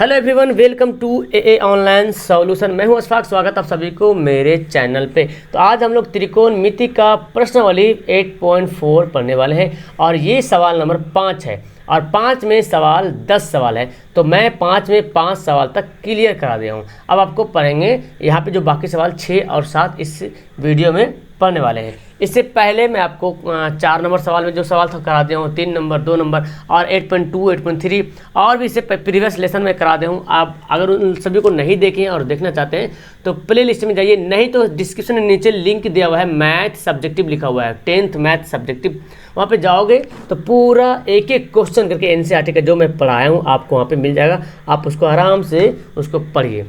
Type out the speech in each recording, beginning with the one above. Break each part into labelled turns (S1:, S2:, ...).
S1: Hello everyone, welcome to a online solution. मैं हूं अशफाक, स्वागत आप सभी को मेरे चैनल पे। तो आज हम लोग त्रिकोणमिति का प्रश्नावली 8.4 पढ़ने वाले हैं और ये सवाल नंबर 5 है और 5 में सवाल 10 सवाल है। तो मैं 5 में 5 सवाल तक क्लियर करा दिया हूँ। अब आपको पढ़ेंगे यहाँ पे जो बाकी सवाल 6 और 7 इस वीडियो में पढ़ने वाले हैं। इससे पहले मैं आपको 4 नंबर सवाल में जो सवाल था करा दिया हूँ, 3 नंबर, 2 नंबर और 8.2, 8.3 और भी इससे प्रीवियस लेसन में करा दिया हूँ। आप अगर उन सभी को नहीं देखें और देखना चाहते हैं तो प्ले लिस्ट में जाइए, नहीं तो डिस्क्रिप्शन में नीचे लिंक दिया हुआ है, मैथ सब्जेक्टिव लिखा हुआ है, 10th मैथ सब्जेक्टिव। वहाँ पे जाओगे तो पूरा एक एक क्वेश्चन करके एनसीईआरटी का जो मैं पढ़ाया हूँ आपको वहाँ पे मिल जाएगा। आप उसको आराम से उसको पढ़िए।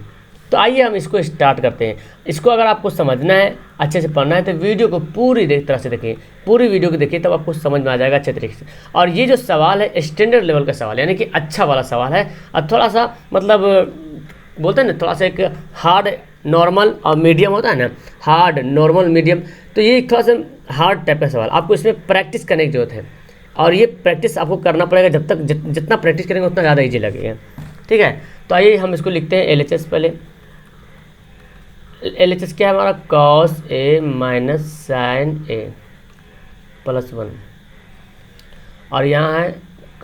S1: तो आइए हम इसको स्टार्ट करते हैं। इसको अगर आपको समझना है, अच्छे से पढ़ना है तो वीडियो को पूरी तरह से देखिए, पूरी वीडियो को देखिए, तब आपको समझ में आ जाएगा अच्छे तरीके से। और ये जो सवाल है स्टैंडर्ड लेवल का सवाल है, यानी कि अच्छा वाला सवाल है और थोड़ा सा मतलब बोलते हैं ना, थोड़ा सा एक हार्ड, नॉर्मल और मीडियम होता है ना, हार्ड, नॉर्मल, मीडियम। तो ये थोड़ा सा हार्ड टाइप का सवाल, आपको इसमें प्रैक्टिस करने की जरूरत है और ये प्रैक्टिस आपको करना पड़ेगा। जब तक जितना प्रैक्टिस करेंगे उतना ज़्यादा ईजी लगेगा, ठीक है। तो आइए हम इसको लिखते हैं LHS। पहले LHS क्या है हमारा, cos A minus sine A plus 1 और यहाँ है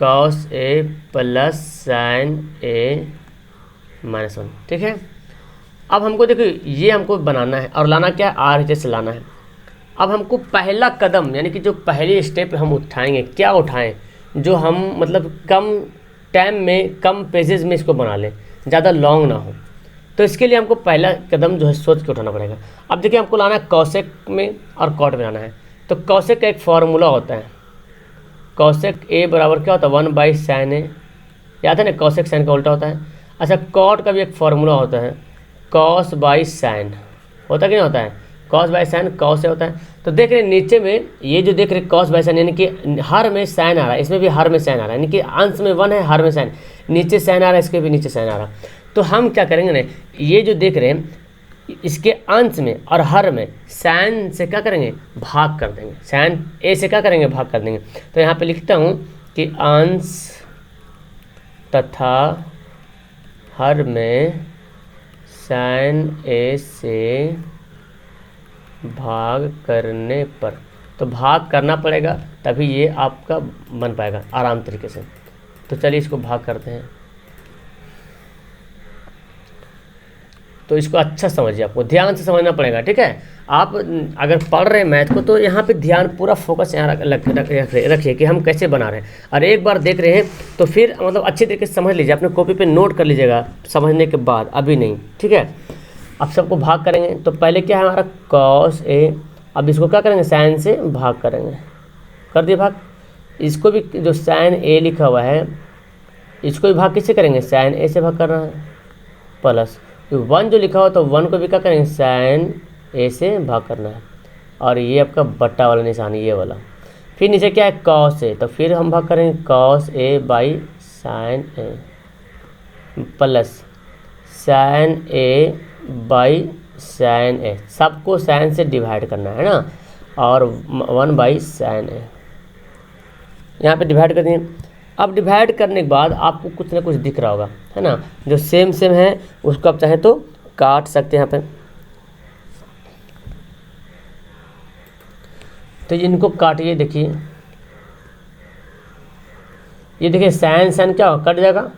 S1: cos A plus sine A minus 1, ठीक है। अब हमको देखिए ये हमको बनाना है और लाना क्या है, RHS लाना है। अब हमको पहला कदम यानी कि जो पहली स्टेप हम उठाएंगे, क्या उठाएं, जो हम मतलब कम टाइम में कम पेजेस में इसको बना लें, ज़्यादा लॉन्ग ना हो। तो इसके लिए हमको पहला कदम जो है सोच के उठाना पड़ेगा। अब देखिए हमको लाना है कॉसेक में और कॉट में लाना है। तो कॉसेक का एक फार्मूला होता है, कॉसेक A बराबर क्या होता है, 1/sin A, याद है ना, कॉसेक साइन का उल्टा होता है। अच्छा, कॉट का भी एक फार्मूला होता है, कॉस बाई साइन, होता कि नहीं होता है, कॉस बाई साइन कॉस से होता है। तो देख रहे नीचे में ये जो देख रहे कॉस बाई साइन, यानी कि हर में साइन आ रहा है, इसमें भी हर में साइन आ रहा है, यानी कि अंश में 1 है, हर में साइन, नीचे साइन आ रहा है, इसके भी नीचे साइन आ रहा है। तो हम क्या करेंगे ना, ये जो देख रहे हैं इसके अंश में और हर में साइन से क्या करेंगे, भाग कर देंगे, साइन A से क्या करेंगे, भाग कर देंगे। तो यहाँ पे लिखता हूँ कि अंश तथा हर में साइन A से भाग करने पर, तो भाग करना पड़ेगा तभी ये आपका बन पाएगा आराम तरीके से। तो चलिए इसको भाग करते हैं। तो इसको अच्छा समझिए, आपको ध्यान से समझना पड़ेगा, ठीक है। आप अगर पढ़ रहे हैं मैथ को तो यहाँ पे ध्यान पूरा फोकस यहाँ रखिए कि हम कैसे बना रहे हैं। और एक बार देख रहे हैं तो फिर मतलब अच्छे तरीके से समझ लीजिए, अपने कॉपी पे नोट कर लीजिएगा समझने के बाद, अभी नहीं, ठीक है। अब सबको भाग करेंगे तो पहले क्या है हमारा cos A, अब इसको क्या करेंगे, साइन से भाग करेंगे, कर दिए भाग। इसको भी जो साइन A लिखा हुआ है इसको भी भाग किससे करेंगे, साइन A से भाग करना है, प्लस 1 जो लिखा हुआ तो 1 को भी क्या करेंगे, साइन A से भाग करना है। और ये आपका बट्टा वाला निशान, ये वाला। फिर नीचे क्या है, cos A, तो फिर हम भाग करेंगे cos A by sine A plus sine A by sine A, सबको साइन से डिवाइड करना है ना, और 1/sin A यहाँ पे डिवाइड कर दिए। अब डिवाइड करने के बाद आपको कुछ ना कुछ दिख रहा होगा, है ना, जो सेम है उसको आप चाहे तो काट सकते हैं यहाँ पे। तो इनको काटिए, देखिए ये देखिए साइन क्या होगा, कट जाएगा,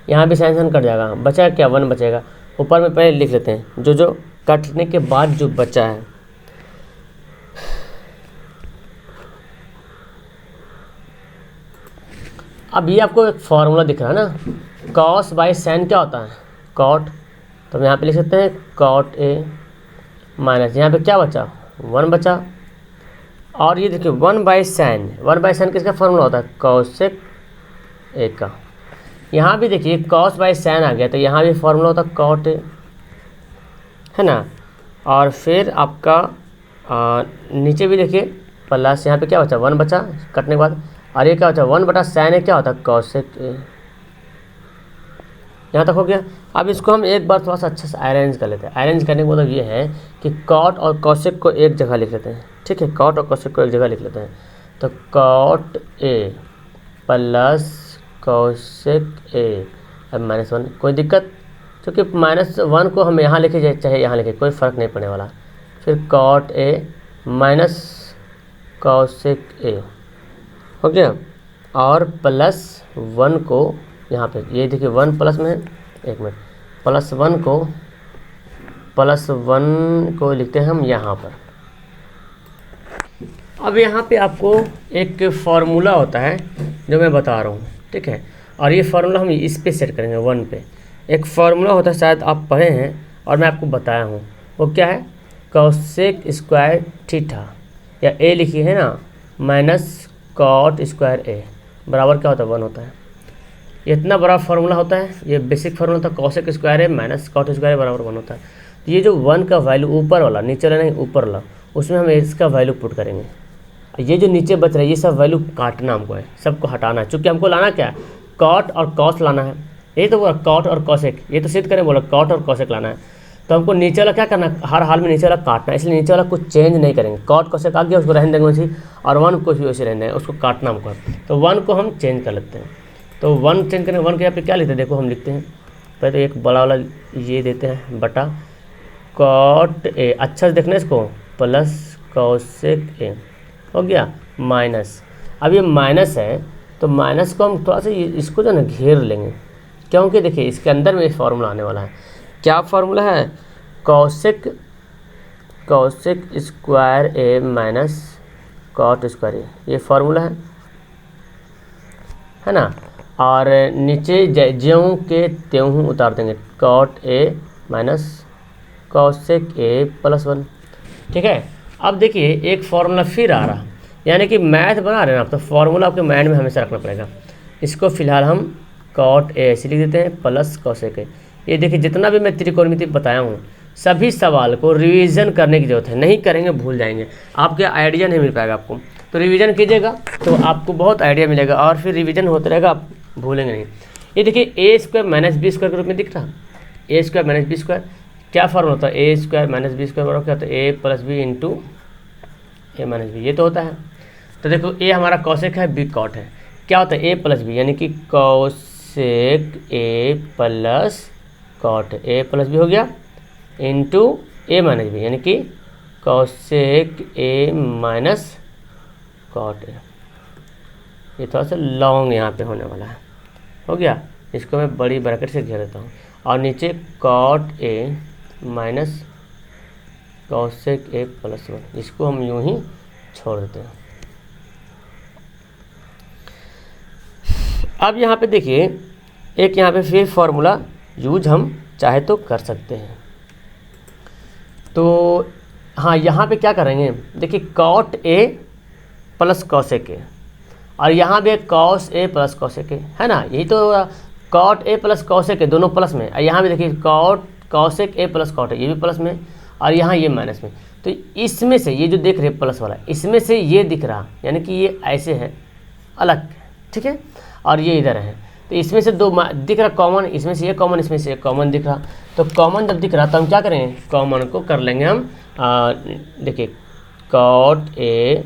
S1: यहाँ भी साइन कट जाएगा, बचा क्या, 1 बचेगा। ऊपर में पहले लिख लेते हैं जो कटने के बाद जो बचा है। अब ये आपको एक फार्मूला दिख रहा है ना, cos बाई साइन क्या होता है, cot। तो हम यहाँ पे लिख सकते हैं cot A माइनस, यहाँ पे क्या बचा, 1 बचा। और ये देखिए 1/sin किसका फार्मूला होता है, cosec A का। यहाँ भी देखिए cos बाई साइन आ गया तो यहाँ भी फार्मूला होता है cot A, है ना। और फिर आपका नीचे भी देखिए प्लस, यहाँ पे क्या बचा, 1 बचा कटने के बाद, और ये क्या बचा, 1/sin A क्या होता है, cosec A। यहाँ तक हो गया। अब इसको हम एक बार थोड़ा सा अच्छे से अरेंज कर लेते हैं। अरेंज करने का मतलब ये है कि cot और cosec को एक जगह लिख लेते हैं, ठीक है, cot और cosec को एक जगह लिख लेते हैं। तो cot A plus cosec A अब -1 कोई दिक्कत, क्योंकि -1 को हम यहाँ लिखे चाहे यहाँ लिखे कोई फ़र्क नहीं पड़ने वाला। फिर cot A minus cosec A हो गया, और +1 को यहाँ पे ये देखिए 1 प्लस में है, एक मिनट, +1 को लिखते हैं हम यहाँ पर। अब यहाँ पे आपको एक फार्मूला होता है जो मैं बता रहा हूँ, ठीक है, और ये फार्मूला हम इस पे सेट करेंगे 1 पे। एक फार्मूला होता है, शायद आप पढ़े हैं और मैं आपको बताया हूँ, वो क्या है, cosec स्क्वायर थीटा, या A लिखी है ना, माइनस cot स्क्वायर A बराबर क्या होता है, 1 होता है। इतना बड़ा फार्मूला होता है, ये बेसिक फार्मूला था, cosec square A minus cot square A बराबर 1 होता है। तो ये जो 1 का वैल्यू ऊपर वाला, नीचे वाला नहीं ऊपर वाला, उसमें हम इसका वैल्यू पुट करेंगे। ये जो नीचे बच रहा है ये सब वैल्यू काटना हमको है, सबको हटाना है, चूँकि हमको लाना क्या है, cot और cos लाना है। ये तो बोला cot और cosec, ये तो सिद्ध करें, बोला cot और cosec लाना है, तो हमको नीचे वाला क्या करना है, हर हाल में नीचे वाला काटना है, इसलिए नीचे वाला कुछ चेंज नहीं करेंगे। cot cosec आ गया, उसको रहने देंगे वैसे, और 1 को भी वैसे रहने देंगे, उसको काटना हमको। तो 1 को हम चेंज कर लेते हैं, तो 1 चेंज करेंगे। 1 के यहाँ पे क्या लिखते हैं, देखो हम लिखते हैं पहले तो एक बड़ा वाला ये देते हैं बटा cot A, अच्छा से देखना इसको, प्लस cosec A हो गया, माइनस। अब ये माइनस है तो माइनस को हम थोड़ा सा इसको जो है ना घेर लेंगे, क्योंकि देखिए इसके अंदर में फार्मूला आने वाला है। क्या फार्मूला है, cosec square A minus cot square A, ये फार्मूला है ना। और नीचे ज्यों के त्यों उतार देंगे, cot A minus cosec A + 1, ठीक है। अब देखिए एक फार्मूला फिर आ रहा, यानी कि मैथ बना रहे हैं आप, तो फार्मूला आपके माइंड में हमेशा रखना पड़ेगा। इसको फिलहाल हम cot A ऐसे लिख देते हैं, प्लस cosec A। ये देखिए जितना भी मैं त्रिकोणमिति बताया हूँ, सभी सवाल को रिवीजन करने की ज़रूरत है, नहीं करेंगे भूल जाएंगे, आपके आइडिया नहीं मिल पाएगा आपको। तो रिवीजन कीजिएगा तो आपको बहुत आइडिया मिलेगा, और फिर रिवीजन होता रहेगा, आप भूलेंगे नहीं। ये देखिए A square minus B square के रूप में दिख रहा, A square minus B square, क्या फॉर्मूला होता है, A square minus B square बराबर क्या होता है, A plus B into A minus B, ये तो होता है। तो देखो A हमारा cosec है, B cot है, क्या होता है A प्लस B, यानी कि cosec A plus cot, A plus B हो गया, इंटू A माइनस B, यानी कि cosec A minus cot A। ये थोड़ा सा लॉन्ग यहाँ पे होने वाला है, हो गया, इसको मैं बड़ी ब्रैकेट से घेर देता हूँ, और नीचे cot A minus cosec A + 1, इसको हम यूं ही छोड़ देते हैं। अब यहाँ पे देखिए एक यहाँ पे फिर फार्मूला यूज हम चाहे तो कर सकते हैं। तो हाँ, यहाँ पे क्या करेंगे, देखिए cot A plus cosec A, और यहाँ भी cos A plus cosec A है ना, यही तो cot A plus cosec A दोनों प्लस में, और यहाँ भी देखिए cosec A plus cot A, ये भी प्लस में, और यहाँ ये माइनस में। तो इसमें से ये जो देख रहे प्लस वाला, इसमें से ये दिख रहा, यानी कि ये ऐसे है अलग, ठीक है, और ये इधर है, तो इसमें से दो दिख रहा कॉमन, इसमें से ये कॉमन, इसमें से ये कॉमन दिख रहा। तो कॉमन जब दिख रहा तो हम क्या करेंगे, कॉमन को कर लेंगे हम, देखिए cot A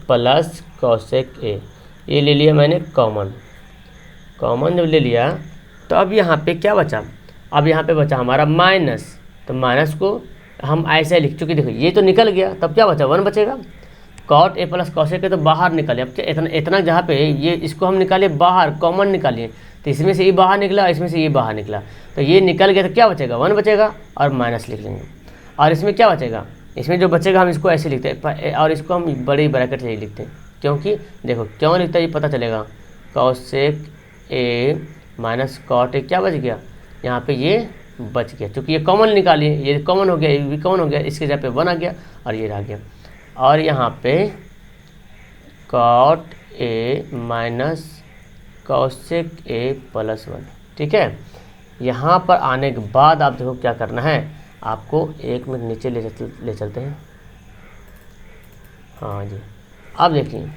S1: plus cosec A, ये ले लिया मैंने कॉमन। कॉमन जब ले लिया तो अब यहाँ पे क्या बचा, अब यहाँ पे बचा हमारा माइनस, तो माइनस को हम ऐसे लिख चुके, देखो ये तो निकल गया, तब क्या बचा, 1 बचेगा। cot A plus cosec A तो बाहर निकाले, अब इतना जहाँ पे ये इसको हम निकाले बाहर, कॉमन निकालिए, तो इसमें से ये बाहर निकला, इसमें से ये बाहर निकला, तो ये निकल गया, तो क्या बचेगा, 1 बचेगा, और माइनस लिख लेंगे। और इसमें क्या बचेगा, इसमें जो बचेगा हम इसको ऐसे लिखते हैं, और इसको हम बड़ी ब्रैकेट से ही लिखते हैं, क्योंकि देखो क्यों लिखता है ये पता चलेगा, cosec A minus cot A क्या बच गया, यहाँ पे ये बच गया, क्योंकि ये कॉमन निकालिए, ये कॉमन हो गया, ये भी कॉमन हो गया, इसके जगह पे 1 आ गया, और ये रह गया, और यहाँ पे cot A minus cosec A + 1, ठीक है। यहाँ पर आने के बाद आप देखो क्या करना है, आपको 1 मिनट नीचे ले चलते हैं, हाँ जी। अब देखिए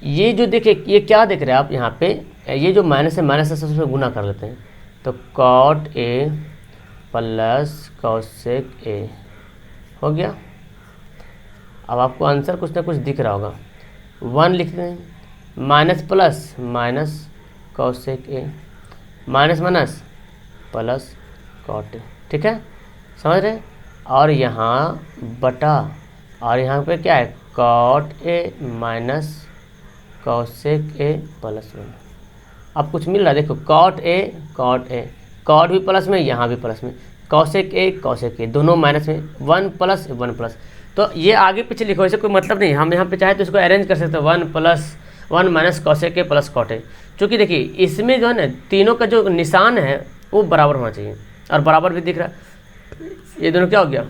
S1: ये जो देखिए ये क्या देख रहे हैं आप, यहाँ पे ये जो माइनस है, माइनस से उसमें गुना कर लेते हैं, तो cot A plus cosec A हो गया। अब आपको आंसर कुछ ना कुछ दिख रहा होगा, 1 लिखते हैं, minus plus minus cosec A minus minus plus cot A, ठीक है, समझ रहे हैं। और यहाँ बटा, और यहाँ पे क्या है, cot A minus cosec A plus 1। अब कुछ मिल रहा है, देखो कॉट ए, कॉट भी प्लस में, यहाँ भी प्लस में, कॉसेक ए दोनों माइनस में, 1 प्लस 1 प्लस। तो ये आगे पीछे लिखो, इसे कोई मतलब नहीं, हम यहाँ पे चाहे तो इसको अरेंज कर सकते हैं, 1 plus 1 minus cosec A plus cot A. चूँकि देखिए इसमें जो है ना तीनों का जो निशान है वो बराबर होना चाहिए, और बराबर भी दिख रहा है। ये दोनों क्या हो गया,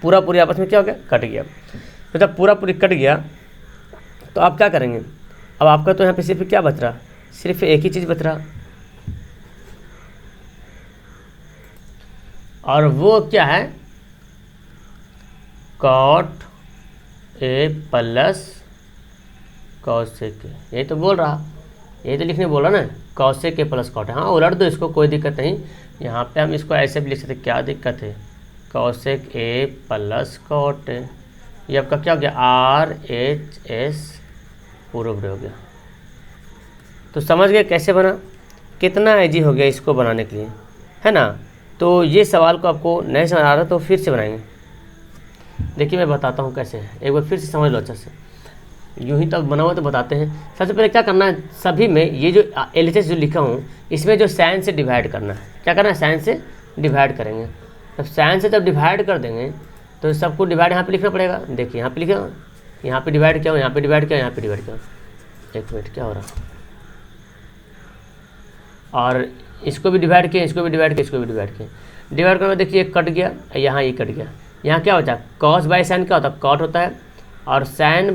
S1: पूरा पूरी आपस में क्या हो गया, कट गया। तो जब पूरा पूरी कट गया तो आप क्या करेंगे, अब आपका तो यहाँ पे सिर्फ क्या बच रहा, सिर्फ एक ही चीज़ बच रहा, और वो क्या है, cot A plus cosec A. यही तो बोल रहा, यही तो लिखने बोल रहा ना, कॉसेक ए प्लस कॉट। हाँ उलट दो इसको, कोई दिक्कत नहीं। यहाँ पे हम इसको ऐसे भी लिख सकते, क्या दिक्कत है, cosec A plus cot A. ये आपका क्या हो गया, RHS पूर्व हो गया। तो समझ गए कैसे बना, कितना ईजी हो गया इसको बनाने के लिए, है ना। तो ये सवाल को आपको नहीं समझ आ रहा तो फिर से बनाएंगे। देखिए मैं बताता हूँ कैसे है, एक बार फिर से समझ लो अच्छे से, यूँ ही तब बना हुआ तो बताते हैं। सबसे पहले क्या करना है, सभी में ये जो LHS जो लिखा हूँ इसमें जो साइन से डिवाइड करना है, क्या करना है, साइन से डिवाइड करेंगे। तब साइन से जब डिवाइड कर देंगे तो सबको डिवाइड यहाँ पे लिखना पड़ेगा। देखिए यहाँ पे लिखा, यहाँ पे डिवाइड किया, यहाँ पे डिवाइड किया, यहाँ पे डिवाइड किया। एक मिनट क्या हो रहा, और इसको भी डिवाइड किया, इसको भी डिवाइड किया, इसको भी डिवाइड किया। डिवाइड करने में देखिए एक कट गया, यहाँ ये कट गया। यहाँ क्या होता है, कॉस बाई साइन क्या होता है, कॉट होता है, और साइन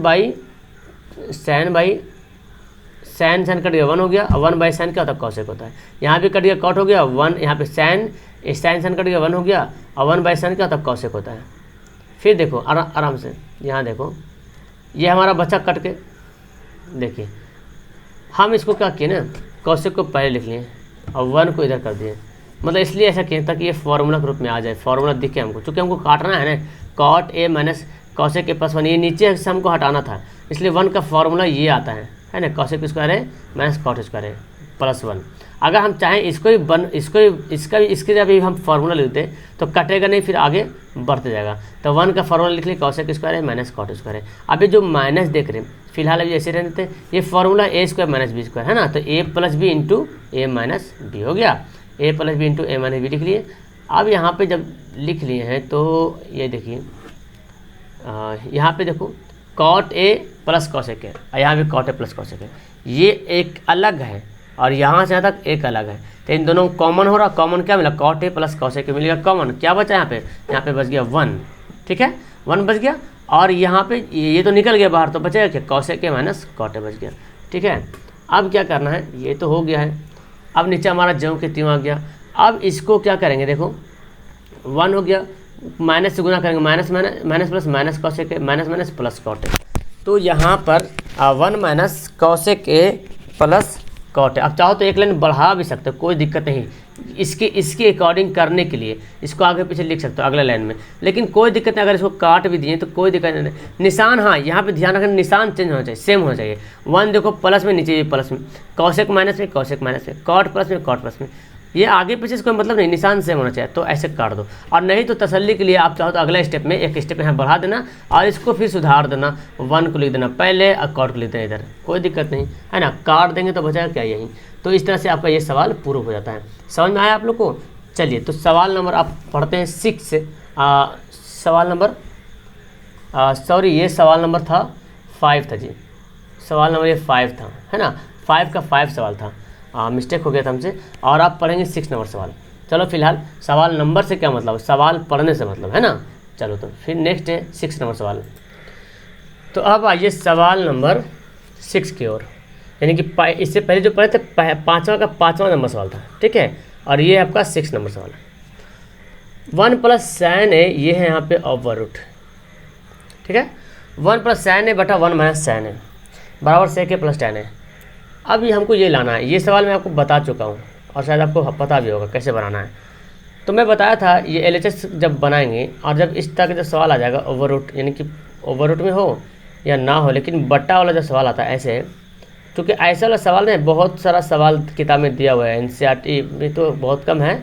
S1: कट गया, 1 हो गया, और 1 बाई साइन क्या होता है, कॉसेक होता है। यहाँ भी कट गया, कॉट हो गया 1, यहाँ पे साइन कट गया, 1 हो गया, और 1 बाई साइन क्या होता है, कॉसेक होता है। फिर देखो आराम से, यहाँ देखो ये हमारा बच्चा कट के, देखिए हम इसको क्या किए ना, कॉसेक को पहले लिख लिए और 1 को इधर कर दिए। मतलब इसलिए ऐसा किया ताकि ये फार्मूला के रूप में आ जाए, फार्मूला दिखे हमको, क्योंकि हमको काटना है ना, cot A minus cosec A plus 1, ये नीचे से हमको हटाना था, इसलिए 1 का फार्मूला ये आता है ना, कॉसेक स्क्वायर है माइनस कॉट स्क्वायर है प्लस 1। अगर हम चाहें इसके जब भी हम फार्मूला लिखते तो कटेगा नहीं, फिर आगे बढ़ते जाएगा। तो 1 का फार्मूला लिख लिए, कॉसेक स्क्वायर है माइनस कॉट स्क्वायर है। अभी जो माइनस देख रहे हैं फिलहाल अभी ऐसे रहते हैं, ये फार्मूला ए स्क्वायर माइनस बी स्क्वायर है ना, तो ए प्लस बी इंटू ए माइनस बी हो गया, ए प्लस बी इंटू ए माइनस बी लिख लिए। अब यहाँ पे जब लिख लिए हैं तो ये देखिए यहाँ पे देखो कॉट ए प्लस कॉसेक है, और यहाँ भी कॉट ए प्लस कॉसेक है, ये एक अलग है और यहाँ से यहाँ तक एक अलग है। तो इन दोनों कॉमन हो रहा, कॉमन क्या मिला, कॉट ए प्लस कॉसेक मिलेगा कॉमन। क्या बचा यहाँ पे बच गया 1, ठीक है 1 बच गया, और यहाँ पे ये तो निकल गया बाहर, तो बचेगा क्या, cosec A minus cot A बच गया, ठीक है। अब क्या करना है, ये तो हो गया है, अब नीचे हमारा ज्यों के त्यों आ गया। अब इसको क्या करेंगे, देखो 1 हो गया, माइनस से गुना करेंगे, minus plus minus cosec A minus plus cot A. तो यहाँ पर 1 minus cosec A plus cot A. अब चाहो तो एक लाइन बढ़ा भी सकते हो, कोई दिक्कत नहीं, इसके अकॉर्डिंग करने के लिए इसको आगे पीछे लिख सकते हो अगले लाइन में, लेकिन कोई दिक्कत नहीं। अगर इसको काट भी दिए तो कोई दिक्कत नहीं। निशान, हाँ यहाँ पे ध्यान रखना, निशान चेंज होना चाहिए, सेम होना चाहिए। 1 देखो प्लस में, नीचे भी प्लस में, कॉसेक माइनस में, कॉसेक माइनस में, कॉट प्लस में, कॉट प्लस में, ये आगे पीछे से कोई मतलब नहीं, निशान सेम होना चाहिए। तो ऐसे काट दो, और नहीं तो तसल्ली के लिए आप चाहो तो अगले स्टेप में एक स्टेप यहाँ बढ़ा देना और इसको फिर सुधार देना, 1 को लिख देना पहले और कॉट को लिख देना इधर, कोई दिक्कत नहीं है ना। काट देंगे तो बचाएगा क्या, यही। तो इस तरह से आपका ये सवाल पूरा हो जाता है। समझ में आया आप लोग को। चलिए तो सवाल नंबर आप पढ़ते हैं 6 से। सवाल नंबर ये सवाल नंबर था 5 था जी, सवाल नंबर ये 5 था, है ना, 5 का 5 सवाल था, मिस्टेक हो गया था हमसे। और आप पढ़ेंगे 6 नंबर सवाल। चलो फिलहाल सवाल नंबर से क्या मतलब, सवाल पढ़ने से मतलब, है ना। चलो तो फिर नेक्स्ट है 6 नंबर सवाल। तो अब आइए सवाल नंबर 6 की ओर, यानी कि इससे पहले जो पढ़े थे 5वां का 5वां नंबर सवाल था, ठीक है। और ये आपका 6 नंबर सवाल है। 1 प्लस साइन ए, ये है यहाँ पे ओवर रूट, ठीक है। 1 प्लस साइन ए बटा 1 माइनस साइन ए बराबर सेक ए प्लस टैन ए। अब ये हमको ये लाना है। ये सवाल मैं आपको बता चुका हूँ और शायद आपको पता भी होगा कैसे बनाना है। तो मैं बताया था ये LHS जब बनाएंगे और जब इस तरह का जब सवाल आ जाएगा ओवर रूट, यानी कि ओवर रूट में हो या ना हो, लेकिन बट्टा वाला जब सवाल आता है ऐसे, क्योंकि ऐसा वाला सवाल नहीं, बहुत सारा सवाल किताब में दिया हुआ है, एनसीईआरटी में तो बहुत कम है,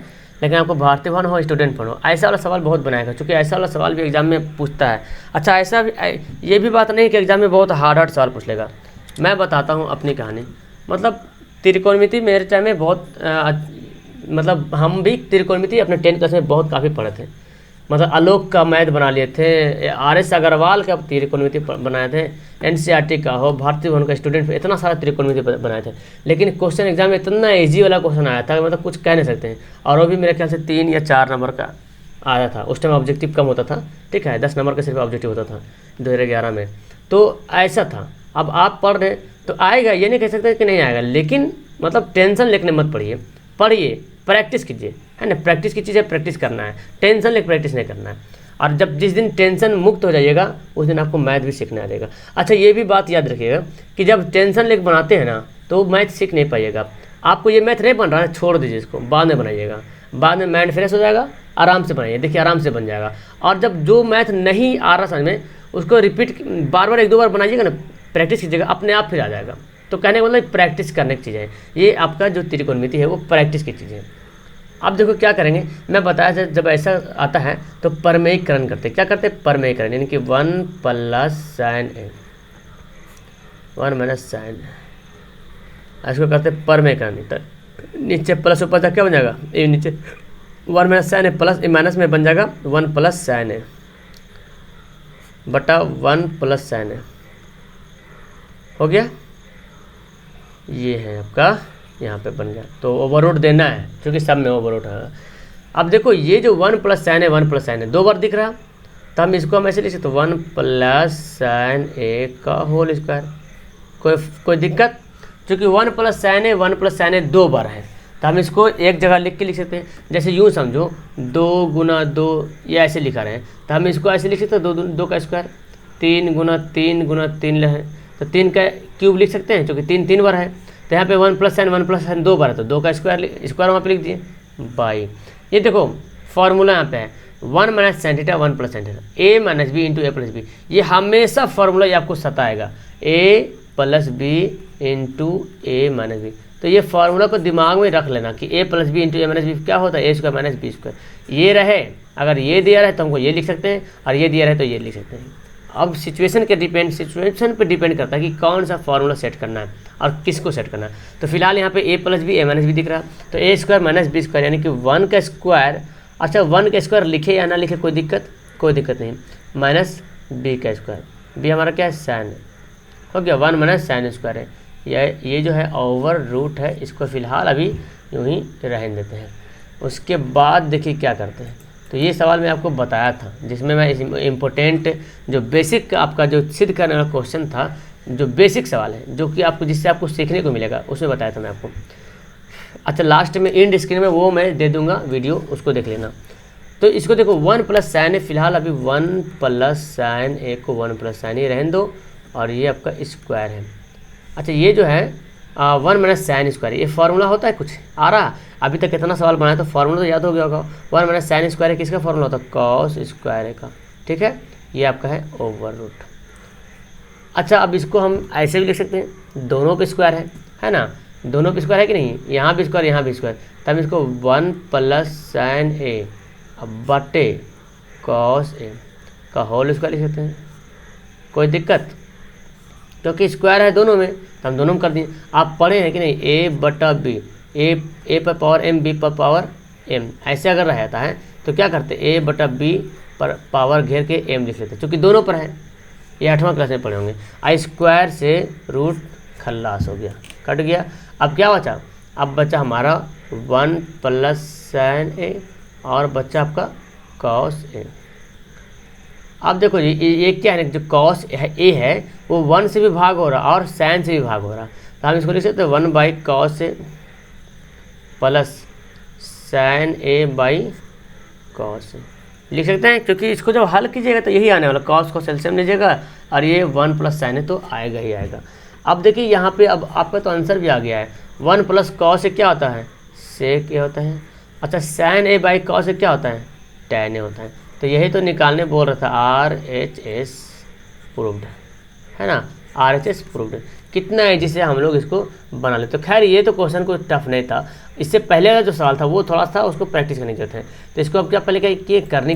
S1: लेकिन आपको भारतीय भवन हो स्टूडेंट भवन हो ऐसा वाला सवाल बहुत बनाएगा, क्योंकि ऐसा वाला सवाल भी एग्जाम में पूछता है। अच्छा ऐसा भी ये भी बात नहीं कि एग्जाम में बहुत हार्ड सवाल पूछ लेगा। मैं बताता हूँ अपनी कहानी, मतलब त्रिकोणमिति मेरे टाइम में बहुत मतलब हम भी त्रिकोणमिति अपने 10th क्लास में बहुत काफ़ी पढ़े थे। मतलब आलोक का मैथ बना लिए थे, आर.एस. अग्रवाल का त्रिकोणमिति बनाए थे, एनसीईआरटी का हो, भारतीय भवन का स्टूडेंट, इतना सारा त्रिकोणमिति बनाए थे। लेकिन क्वेश्चन एग्जाम में इतना ईजी वाला क्वेश्चन आया था, मतलब कुछ कह नहीं सकते हैं। और वो भी मेरे ख्याल से 3 या 4 नंबर का आया था। उस टाइम ऑब्जेक्टिव कम होता था, ठीक है, 10 नंबर का सिर्फ ऑब्जेक्टिव होता था 2011 में। तो ऐसा था। अब आप पढ़ रहे तो आएगा, ये नहीं कह सकते कि नहीं आएगा, लेकिन मतलब टेंशन लेने मत पढ़िए, पढ़िए, प्रैक्टिस कीजिए, है ना। प्रैक्टिस की चीज़ है, प्रैक्टिस करना है, टेंशन लेकर प्रैक्टिस नहीं करना है। और जब जिस दिन टेंशन मुक्त हो जाइएगा उस दिन आपको मैथ भी सीखना आ जाएगा। अच्छा ये भी बात याद रखिएगा कि जब टेंशन लेकर बनाते हैं ना तो मैथ सीख नहीं पाइएगा। आपको ये मैथ नहीं बन रहा है, छोड़ दीजिए इसको, बाद में बनाइएगा, बाद में माइंड फ्रेश हो जाएगा, आराम से बनाइए, देखिए आराम से बन जाएगा। और जब जो मैथ नहीं आ रहा समझ में उसको रिपीट बार बार 1-2 बार बनाइएगा ना, प्रैक्टिस कीजिएगा, अपने आप फिर आ जाएगा। तो कहने का मतलब प्रैक्टिस करने की चीज़ है, ये आपका जो त्रिकोणमिति है वो प्रैक्टिस की चीज़ है। अब देखो क्या करेंगे, मैं बताया था जब ऐसा आता है तो परमेयीकरण करते, क्या करते हैं, परमेयीकरण, यानी कि 1 + sin a 1 - sin a, इसको करते हैं परमेयीकरण। तो नीचे प्लस ऊपर तक क्या बन जाएगा, ये नीचे 1 - sin a प्लस माइनस में बन जाएगा 1 + sin a बटा 1 + sin a, हो गया। ये है आपका, यहाँ पे बन गया। तो ओवररोड देना है क्योंकि सब में ओवररोड है। अब देखो ये जो 1 + sin a 1 + sin a 2 बार दिख रहा, तो हम इसको हम ऐसे लिख सकते 1 + sin a का होल स्क्वायर। कोई दिक्कत, क्योंकि 1 + sin a 1 + sin a 2 बार है, तो हम इसको एक जगह लिख के लिख सकते हैं। जैसे यूँ समझो 2 × 2 ये ऐसे लिखा रहे हैं, तो हम इसको ऐसे लिख सकते हैं 2 का स्क्वायर, 3 × 3 × 3 है, तो 3 का क्यूब लिख सकते हैं, क्योंकि 3 बार है। तो यहाँ पे 1 + sin 1 + sin 2 बार है, तो 2 का स्क्वायर वहाँ पे लिख दिए बाई। ये देखो फॉर्मूला यहाँ पे है 1 - sin θ 1 + sin θ, a - b × a + b। ये हमेशा फॉर्मूला ये आपको सताएगा, a + b × a - b। तो ये फार्मूला को दिमाग में रख लेना कि a + b × a - b क्या होता है, a² - b²। ये रहे, अगर ये दिया रहे तो हमको ये लिख सकते हैं, और ये दिया रहे तो ये लिख सकते हैं। अब सिचुएशन पे डिपेंड करता है कि कौन सा फार्मूला सेट करना है और किसको सेट करना है। तो फिलहाल यहाँ पे a + b a - b दिख रहा है, तो a² - b² यानी कि 1 का स्क्वायर। अच्छा 1 का स्क्वायर लिखे या ना लिखे कोई दिक्कत नहीं, माइनस b का स्क्वायर, b हमारा क्या है, साइन है, हो गया 1 - sin स्क्वायर है। ये जो है ओवर रूट है, इसको फिलहाल अभी यूँ ही रहने देते हैं। उसके बाद देखिए क्या करते हैं। तो ये सवाल मैं आपको बताया था, जिसमें मैं इम्पोर्टेंट जो बेसिक आपका जो सिद्ध करने वाला क्वेश्चन था, जो बेसिक सवाल है जो कि आपको जिससे आपको सीखने को मिलेगा, उसमें बताया था मैं आपको। अच्छा लास्ट में एंड स्क्रीन में वो मैं दे दूंगा वीडियो, उसको देख लेना। तो इसको देखो 1 + sin a, फिलहाल अभी 1 + sin a को 1 + sin a रहने दो, और ये आपका स्क्वायर है। अच्छा ये जो है 1 - sin स्क्वायर, ये फार्मूला होता है कुछ आ रहा, अभी तक कितना सवाल बनाया तो फार्मूला तो याद हो गया होगा। 1 - sin स्क्वायर किसका फार्मूला होता है, cos स्क्वायर का, ठीक है। ये आपका है ओवर रूट। अच्छा अब इसको हम ऐसे भी लिख सकते हैं, दोनों पे स्क्वायर है ना, दोनों पे स्क्वायर है कि नहीं, यहाँ भी स्क्वायर यहाँ भी स्क्वायर, तब इसको 1 + sin a बटे cos a का होल स्क्वायर लिख सकते हैं। कोई दिक्कत, क्योंकि स्क्वायर है दोनों में, तो हम दोनों में कर दिए। आप पढ़े हैं कि नहीं, a/b, a पर पावर m, b पर पावर m, ऐसे अगर रहता है तो क्या करते, a/b पर पावर घेर के m लिख लेते, क्योंकि दोनों पर है। ये 8वां क्लास में पढ़े होंगे। आई स्क्वायर से रूट खल्लास हो गया, कट गया। अब क्या बचा, अब बचा हमारा 1 + sin a और बच्चा आपका cos a। अब देखो जी ये क्या है, जो cos a है वो 1 से भी भाग हो रहा और sin से भी भाग हो रहा, तो हम इसको लिख सकते हैं 1/cos a plus sin a/cos a लिख सकते हैं, क्योंकि इसको जब हल कीजिएगा तो यही आने वाला, cos को एलसीएम लीजिएगा और ये 1 + sin a तो आएगा ही आएगा। अब देखिए यहाँ पे अब आपका तो आंसर भी आ गया है। 1 + cos a क्या होता है, sec a होता है। अच्छा sin a/cos a क्या होता है, tan a होता है। तो यही तो निकालने बोल रहा था, RHS प्रूव्ड है ना, RHS प्रूव्ड कितना ईजी से हम लोग इसको बना लेते। तो खैर ये तो क्वेश्चन कोई टफ नहीं था, इससे पहले का जो सवाल था वो थोड़ा सा उसको प्रैक्टिस करने की जरूरत है। तो इसको अब क्या पहले क्या किए, करने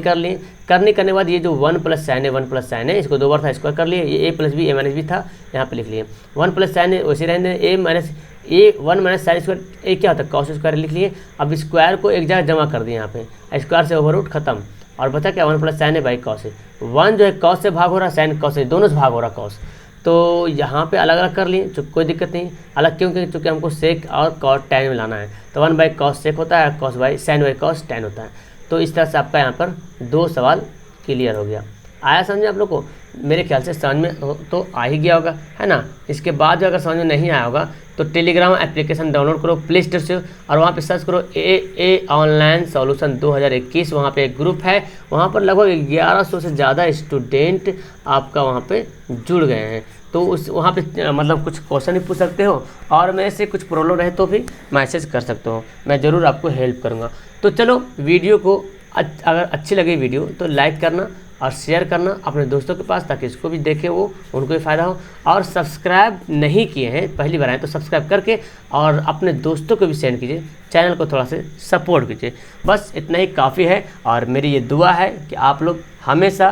S1: करने के बाद ये जो 1 + साइन है 1 + साइन है इसको 2 बार था स्क्वायर कर लिए, ये a + b a - b था यहाँ पे लिख लिए। 1 + साइन है वैसे रहने दें, a 1 - साइन स्क्वायर ए क्या होता है कॉस स्क्वायर लिख लिए। अब स्क्वायर को एक जगह जमा कर दिए यहाँ पे, स्क्वायर से ओवर रूट खत्म, और बचा क्या 1 + साइन है बाई कॉस है। 1 जो है कॉस से भाग हो रहा है, साइन कॉस से, दोनों से भाग हो रहा कॉस। तो यहाँ पे अलग अलग कर लिए, कोई दिक्कत नहीं, अलग क्यों, क्योंकि हमको सेक और कॉस टैन में लाना है। तो 1/cos सेक होता है, cos by sine by cos tan होता है। तो इस तरह से आपका यहाँ पर 2 सवाल क्लियर हो गया। आया समझे आप लोग को? मेरे ख्याल से समझ में तो आ ही गया होगा, है ना। इसके बाद अगर समझ में नहीं आया होगा तो टेलीग्राम एप्लीकेशन डाउनलोड करो प्ले स्टोर से, और वहाँ पे सर्च करो ए ऑनलाइन सॉल्यूशन 2021। वहाँ पे एक ग्रुप है, वहाँ पर लगभग 1100 से ज़्यादा स्टूडेंट आपका वहाँ पे जुड़ गए हैं। तो उस वहाँ पे मतलब कुछ क्वेश्चन भी पूछ सकते हो, और मेरे से कुछ प्रॉब्लम रहे तो भी मैसेज कर सकते हो, मैं ज़रूर आपको हेल्प करूँगा। तो चलो वीडियो को अगर अच्छी लगी वीडियो तो लाइक करना और शेयर करना अपने दोस्तों के पास, ताकि इसको भी देखे वो, उनको भी फ़ायदा हो। और सब्सक्राइब नहीं किए हैं, पहली बार आए तो सब्सक्राइब करके और अपने दोस्तों को भी सेंड कीजिए, चैनल को थोड़ा से सपोर्ट कीजिए। बस इतना ही काफ़ी है, और मेरी ये दुआ है कि आप लोग हमेशा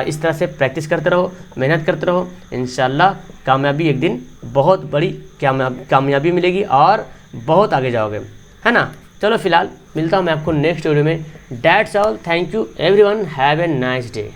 S1: इस तरह से प्रैक्टिस करते रहो, मेहनत करते रहो। इंशाल्लाह कामयाबी एक दिन बहुत बड़ी कामयाबी मिलेगी और बहुत आगे जाओगे, है ना। चलो फिलहाल मिलता हूँ मैं आपको नेक्स्ट वीडियो में। That's all, thank you everyone, have a nice day.